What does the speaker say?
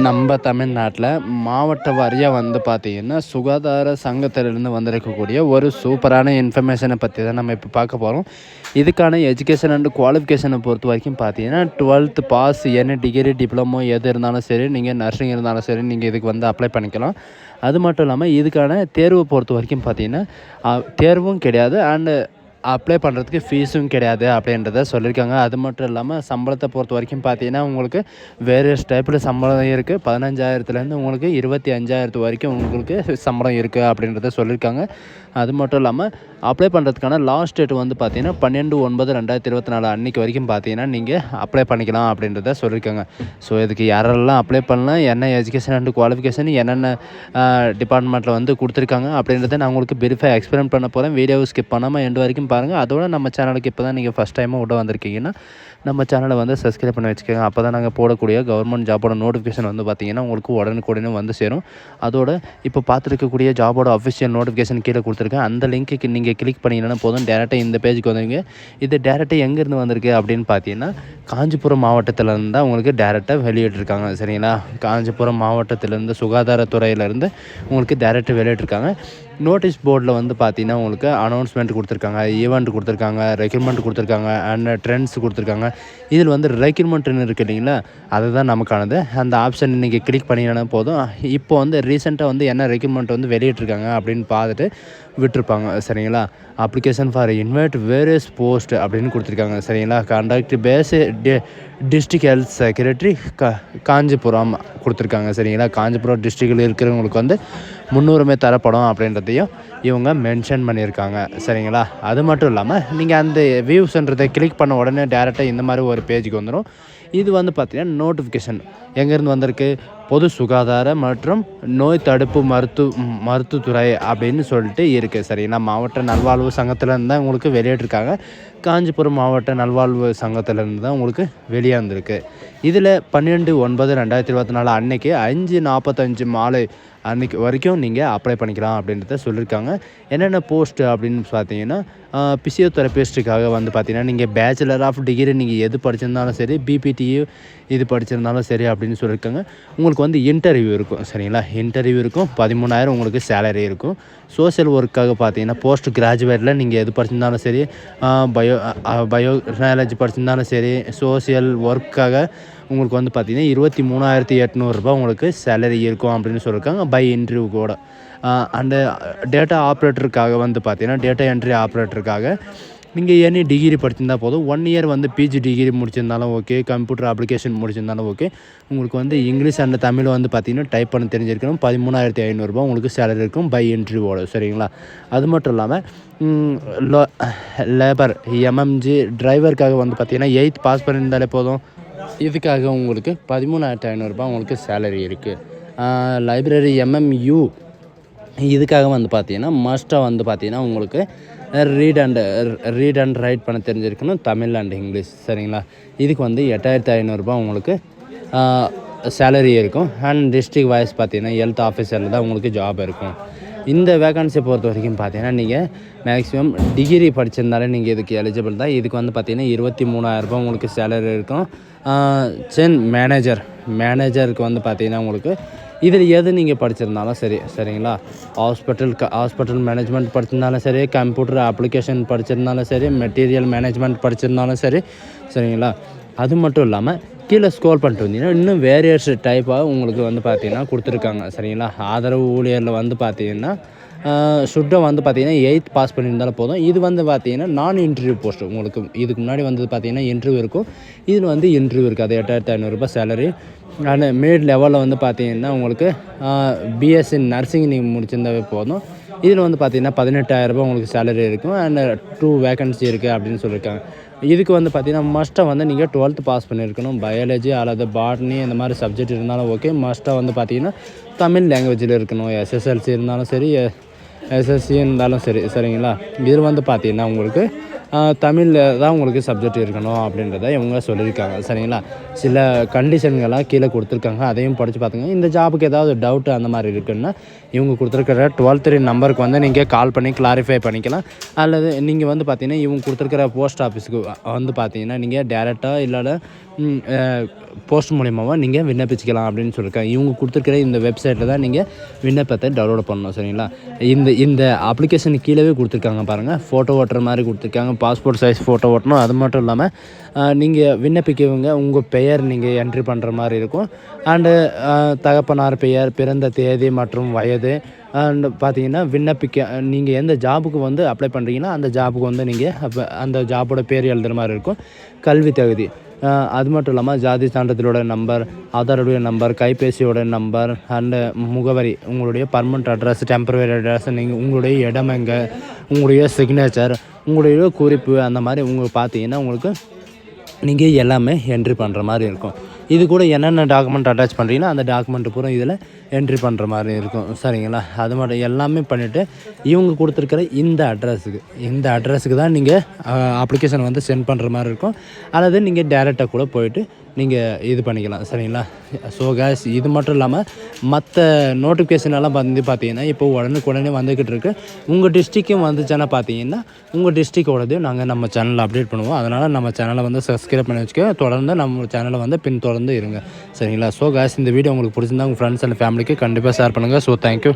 நம்ம தமிழ்நாட்டில் மாவட்ட வாரியாக வந்து பார்த்திங்கன்னா சுகாதார சங்கத்திலிருந்து வந்திருக்கக்கூடிய ஒரு சூப்பரான இன்ஃபர்மேஷனை பற்றி தான் நம்ம இப்போ பார்க்க போகிறோம். இதுக்கான எஜுகேஷன் அண்ட் குவாலிஃபிகேஷனை பொறுத்த வரைக்கும் பார்த்தீங்கன்னா 12th பாஸ், என்ன டிகிரி டிப்ளமோ எது இருந்தாலும் சரி, நீங்கள் நர்சிங் இருந்தாலும் சரி, நீங்கள் இதுக்கு வந்து அப்ளை பண்ணிக்கலாம். அது மட்டும் இல்லாமல் இதுக்கான தேர்வை பொறுத்த வரைக்கும் பார்த்தீங்கன்னா தேர்வும் கிடையாது அண்டு அப்ளை பண்ணுறதுக்கு ஃபீஸும் கிடையாது அப்படின்றத சொல்லியிருக்காங்க. அது மட்டும் இல்லாமல் சம்பளத்தை பொறுத்த வரைக்கும் பார்த்தீங்கன்னா உங்களுக்கு வேரியஸ் டைப்பில் சம்பளம் இருக்குது. 15,000லேருந்து உங்களுக்கு 25,000 வரைக்கும் உங்களுக்கு சம்பளம் இருக்குது அப்படின்றத சொல்லியிருக்காங்க. அது மட்டும் இல்லாமல் அப்ளை பண்ணுறதுக்கான லாஸ்ட் டேட் வந்து பார்த்தீங்கன்னா 12/9/2024 அன்றைக்கி வரைக்கும் பார்த்தீங்கன்னா நீங்கள் அப்ளை பண்ணிக்கலாம் அப்படின்றத சொல்லியிருக்காங்க. ஸோ இதுக்கு யாரெல்லாம் அப்ளை பண்ணலாம், என்ன எஜுகேஷன் அண்ட் குவாலிஃபிகேஷன், என்னென்ன டிபார்ட்மெண்ட்டில் வந்து கொடுத்துருக்காங்க அப்படின்றத நான் உங்களுக்கு வெரிஃபை எக்ஸ்பிளைன் பண்ண போகிறேன். வீடியோவை ஸ்கிப் பண்ணாமல் எண்டு வரைக்கும் பாருங்கள். அதோட நம்ம சேனலுக்கு இப்போ தான் நீங்கள் ஃபஸ்ட் டைமாக விட வந்திருக்கீங்கன்னா நம்ம சேனலை வந்து சப்ஸ்கிரைப் பண்ணி வச்சுக்கோங்க. அப்போ தான் நாங்கள் போடக்கூடிய கவர்மெண்ட் ஜாபோட நோட்டிஃபிகேஷன் வந்து பார்த்திங்கன்னா உங்களுக்கு உடனுக்குடனே வந்து சேரும். அதோட இப்போ பார்த்துருக்கக்கூடிய ஜாபோட அஃபிஷியல் நோட்டிஃபிகேஷன் கீழே கொடுத்துருக்கேன். அந்த லிங்க்கு நீங்கள் கிளிக் பண்ணிங்கன்னா போதும், டேரெக்டாக இந்த பேஜுக்கு வந்துடுங்க. இது டேரெக்டாக எங்கேருந்து வந்திருக்கு அப்படின்னு பார்த்தீங்கன்னா காஞ்சிபுரம் மாவட்டத்திலேருந்து தான் உங்களுக்கு டேரெக்டாக வெளியிட்டிருக்காங்க. சரிங்களா? காஞ்சிபுரம் மாவட்டத்திலேருந்து சுகாதாரத்துறையிலேருந்து உங்களுக்கு டேரெக்டாக வெளியிட்டிருக்காங்க. நோட்டீஸ் போர்டில் வந்து பார்த்திங்கன்னா உங்களுக்கு அனௌன்ஸ்மெண்ட் கொடுத்துருக்காங்க, ஈவெண்ட் கொடுத்துருக்காங்க, ரெக்ரூட்மெண்ட் கொடுத்துருக்காங்க அண்ட் ட்ரெண்ட்ஸ் கொடுத்துருக்காங்க. இதில் வந்து ரெக்ரூட்மெண்ட்னு இருக்குது இல்லைங்களா, அதுதான் நமக்கானது. அந்த ஆப்ஷன் நீங்கள் கிளிக் பண்ணிங்கன்னா போதும். இப்போ வந்து ரீசெண்டாக வந்து என்ன ரெக்ரூட்மெண்ட் வந்து வெளியிட்ருக்காங்க அப்படின்னு பார்த்துட்டு விட்டுருப்பாங்க. சரிங்களா? Application for invite various post அப்படின்னு கொடுத்துருக்காங்க. சரிங்களா? Contact base district health secretary Kanchipuram கொடுத்துருக்காங்க. சரிங்களா? காஞ்சிபுரம் டிஸ்ட்ரிக்டில் இருக்கிறவங்களுக்கு வந்து முன்னுரிமை தரப்படும் அப்படின்றதையும் இவங்க மென்ஷன் பண்ணியிருக்காங்க. சரிங்களா? அது மட்டும் இல்லாமல் நீங்கள் அந்த வியூஸ்ன்றதை கிளிக் பண்ண உடனே டேரெக்டாக இந்த மாதிரி ஒரு பேஜுக்கு வந்துடும். இது வந்து பார்த்திங்கன்னா நோட்டிஃபிகேஷன் எங்கேருந்து வந்திருக்கு, பொது சுகாதார மற்றும் நோய் தடுப்பு மருத்துவத்துறை அப்படின்னு சொல்லிட்டு இருக்குது. சரிங்களா? மாவட்ட நல்வாழ்வு சங்கத்திலேருந்து தான் உங்களுக்கு வெளியிட்டிருக்காங்க. காஞ்சிபுரம் மாவட்ட நல்வாழ்வு சங்கத்திலேருந்து தான் உங்களுக்கு வெளியாந்துருக்கு. இதில் 12/9/2024 அன்னைக்கு 5:45 மாலை அன்றைக்கி வரைக்கும் நீங்கள் அப்ளை பண்ணிக்கலாம் அப்படின்றத சொல்லியிருக்காங்க. என்னென்ன போஸ்ட்டு அப்படின்னு பார்த்தீங்கன்னா பிசியோதெரபிஸ்ட்டுக்காக வந்து பார்த்தீங்கன்னா நீங்கள் பேச்சுலர் ஆஃப் டிகிரி நீங்கள் எது படிச்சிருந்தாலும் சரி, பிபிடியு இது படிச்சிருந்தாலும் சரி அப்படின்னு சொல்லியிருக்காங்க. உங்களுக்கு வந்து இன்டர்வியூ இருக்கும். சரிங்களா? இன்டர்வியூ இருக்கும். 13,000 உங்களுக்கு சேலரி இருக்கும். சோஷியல் ஒர்க்காக பார்த்தீங்கன்னா போஸ்ட் கிராஜுவேட்டில் நீங்கள் எது படிச்சிருந்தாலும் சரி, பயோடெக்னாலஜி படிச்சிருந்தாலும் சரி, சோஷியல் ஒர்க்காக உங்களுக்கு வந்து பார்த்திங்கன்னா 23,800 உங்களுக்கு சேலரி இருக்கும் அப்படின்னு சொல்லியிருக்காங்க பை இன்டர்வியூ கூட. அண்டு டேட்டா ஆப்ரேட்டருக்காக வந்து பார்த்திங்கன்னா டேட்டா என்ட்ரி ஆப்ரேட்டருக்காக நீங்கள் எனி டிகிரி படிச்சிருந்தால் போதும். 1 இயர் வந்து பிஜி டிகிரி முடிச்சிருந்தாலும் ஓகே, கம்ப்யூட்டர் அப்ளிகேஷன் முடிச்சிருந்தாலும் ஓகே. உங்களுக்கு வந்து இங்கிலீஷ் அண்ட் தமிழ் வந்து பார்த்திங்கன்னா டைப் பண்ண தெரிஞ்சிருக்கணும். 13,500 உங்களுக்கு சேலரி இருக்கும் பை இன்டர்வியூவோட. சரிங்களா? அது மட்டும் இல்லாமல் லேபர் எம்எம்ஜி டிரைவருக்காக வந்து பார்த்திங்கன்னா 8th பாஸ் பண்ணியிருந்தாலே போதும். இதுக்காக உங்களுக்கு 13,500 உங்களுக்கு சேலரி இருக்குது. லைப்ரரி எம்எம்யூ இதுக்காக வந்து பார்த்திங்கன்னா மஸ்ட்டாக வந்து பார்த்திங்கன்னா உங்களுக்கு ரீட் அண்ட் ரைட் பண்ண தெரிஞ்சிருக்கணும், தமிழ் அண்ட் இங்கிலீஷ். சரிங்களா? இதுக்கு வந்து 8,500 உங்களுக்கு சேலரி இருக்கும். அண்ட் டிஸ்ட்ரிக்ட் வைஸ் பார்த்திங்கன்னா ஹெல்த் ஆஃபீஸரில் தான் உங்களுக்கு ஜாப் இருக்கும். இந்த வேகன்சியை பொறுத்த வரைக்கும் பார்த்தீங்கன்னா நீங்கள் மேக்ஸிமம் டிகிரி படிச்சிருந்தாலே நீங்கள் இதுக்கு எலிஜிபிள் தான். இதுக்கு வந்து பார்த்திங்கன்னா 23,000 உங்களுக்கு சேலரி இருக்கும். மேனேஜருக்கு வந்து பார்த்திங்கன்னா உங்களுக்கு இதில் எது நீங்கள் படிச்சிருந்தாலும் சரி. சரிங்களா? ஹாஸ்பிட்டல் மேனேஜ்மெண்ட் படிச்சிருந்தாலும் சரி, கம்ப்யூட்டர் அப்ளிகேஷன் படிச்சிருந்தாலும் சரி, மெட்டீரியல் மேனேஜ்மெண்ட் படிச்சிருந்தாலும் சரி. சரிங்களா? அது மட்டும் இல்லாமல் கீழே ஸ்க்ரோல் பண்ணிட்டு வந்தீங்கன்னா இன்னும் வேரியஸ் டைப்பாக உங்களுக்கு வந்து பார்த்திங்கன்னா கொடுத்துருக்காங்க. சரிங்களா? ஆதரவு ஊழியரில் வந்து பார்த்திங்கன்னா சுட்டம் வந்து பார்த்திங்கன்னா 8th பாஸ் பண்ணியிருந்தாலும் போதும். இது வந்து பார்த்திங்கன்னா நான் இன்டர்வியூ போஸ்ட். உங்களுக்கு இதுக்கு முன்னாடி வந்து பார்த்திங்கன்னா இன்டர்வியூ இருக்கும். இதில் வந்து இன்டர்வியூ இருக்காது. 8,500 சேலரி. அண்ட் மிட் லெவலில் வந்து பார்த்திங்கன்னா உங்களுக்கு பிஎஸ்சி நர்சிங் நீங்கள் முடிச்சிருந்தாவே போதும். இதில் வந்து பார்த்திங்கன்னா 18,000 உங்களுக்கு சேலரி இருக்கும். அண்ட் 2 வேகன்சி இருக்குது அப்படின்னு சொல்லியிருக்காங்க. இதுக்கு வந்து பார்த்திங்கன்னா மஸ்ட்டாக வந்து நீங்கள் 12th பாஸ் பண்ணியிருக்கணும். பயாலஜி அல்லது பாட்னி இந்த மாதிரி சப்ஜெக்ட் இருந்தாலும் ஓகே. மஸ்ட்டாக வந்து பார்த்திங்கன்னா தமிழ் லாங்குவேஜில் இருக்கணும். எஸ்எஸ்எல்சி இருந்தாலும் சரி, எஸ்எஸ்சி இருந்தாலும் சரி. சரிங்களா? இதில் வந்து பார்த்திங்கன்னா உங்களுக்கு தமிழில் தான் உங்களுக்கு சப்ஜெக்ட் இருக்கணும் அப்படின்றத இவங்க சொல்லியிருக்காங்க. சரிங்களா? சில கண்டிஷன்கள்லாம் கீழே கொடுத்துருக்காங்க, அதையும் படித்து பார்த்துங்க. இந்த ஜாபுக்கு ஏதாவது டவுட்டு அந்த மாதிரி இருக்குன்னா இவங்க கொடுத்துருக்கிற 12 நம்பருக்கு வந்து நீங்கள் கால் பண்ணி கிளாரிஃபை பண்ணிக்கலாம். அல்லது நீங்கள் வந்து பார்த்திங்கன்னா இவங்க கொடுத்துருக்கிற போஸ்ட் ஆஃபீஸுக்கு வந்து பார்த்திங்கன்னா நீங்கள் டேரெக்டாக இல்லைனா போஸ்ட் மூலியமாக நீங்கள் விண்ணப்பிச்சிக்கலாம் அப்படின்னு சொல்லியிருக்காங்க. இவங்க கொடுத்துருக்கிற இந்த வெப்சைட்டில் தான் நீங்கள் விண்ணப்பத்தை டவுன்லோட் பண்ணணும். சரிங்களா? இந்த அப்ளிகேஷனுக்கு கீழவே கொடுத்துருக்காங்க பாருங்கள். ஃபோட்டோ ஓட்டுற மாதிரி கொடுத்துருக்காங்க. பாஸ்போர்ட் சைஸ் ஃபோட்டோ ஓட்டணும். அது மட்டும் இல்லாமல் நீங்கள் விண்ணப்பிக்கவங்க உங்கள் பெயர் நீங்கள் என்ட்ரி பண்ணுற மாதிரி இருக்கும். அண்டு தகப்பனார் பெயர், பிறந்த தேதி மற்றும் வயது, அண்ட் பார்த்தீங்கன்னா நீங்கள் எந்த ஜாபுக்கு வந்து அப்ளை பண்ணுறீங்கன்னா அந்த ஜாபுக்கு வந்து நீங்கள் அப்போ அந்த ஜாபோட பேர் எழுதுகிற மாதிரி இருக்கும். கல்வி தகுதி, அது மட்டும் இல்லாமல் ஜாதி சான்றிதழோட நம்பர், ஆதாருடைய நம்பர், கைபேசியோட நம்பர், அண்டு முகவரி, உங்களுடைய பர்மனெண்ட் அட்ரஸ், டெம்பரவரி அட்ரஸ், நீங்கள் உங்களுடைய இடம் எங்கே, உங்களுடைய சிக்னேச்சர், உங்களுடைய குறிப்பு, அந்த மாதிரி உங்களுக்கு பார்த்தீங்கன்னா உங்களுக்கு நீங்கள் எல்லாமே என்ட்ரி பண்ணுற மாதிரி இருக்கும். இது கூட என்னென்ன டாக்குமெண்ட் அட்டாச் பண்ணுறீங்கன்னா அந்த டாக்குமெண்ட்டு பூரா இதில் என்ட்ரி பண்ணுற மாதிரி இருக்கும். சரிங்களா? அது மட்டும் எல்லாமே பண்ணிவிட்டு இவங்க கொடுத்துருக்கிற இந்த அட்ரஸுக்கு தான் நீங்கள் அப்ளிகேஷன் வந்து சென்ட் பண்ணுற மாதிரி இருக்கும். அல்லது நீங்கள் டேரெக்டாக கூட போயிட்டு நீங்கள் இது பண்ணிக்கலாம். சரிங்களா? ஸோ கேஸ், இது மட்டும் இல்லாமல் மற்ற நோட்டிஃபிகேஷன் எல்லாம் பார்த்தீங்கன்னா இப்போ உடனே வந்துக்கிட்டு இருக்குது. உங்கள் டிஸ்ட்ரிக்கும் வந்துச்சுன்னா பார்த்தீங்கன்னா உங்கள் டிஸ்ட்ரிக்டோடதையும் நாங்கள் நம்ம சேனலில் அப்டேட் பண்ணுவோம். அதனால் நம்ம சேனலை வந்து சப்ஸ்கிரைப் பண்ணி வச்சுக்க, தொடர்ந்து நம்ம சேனலை வந்து பின்தொடர்ந்து இருங்க. சரிங்களா? ஸோ கேஸ், இந்த வீடியோ உங்களுக்கு பிடிச்சிருந்தா உங்கள் ஃப்ரெண்ட்ஸ் அண்ட் ஃபேமிலிக்கு கண்டிப்பாக ஷேர் பண்ணுங்கள். So thank you.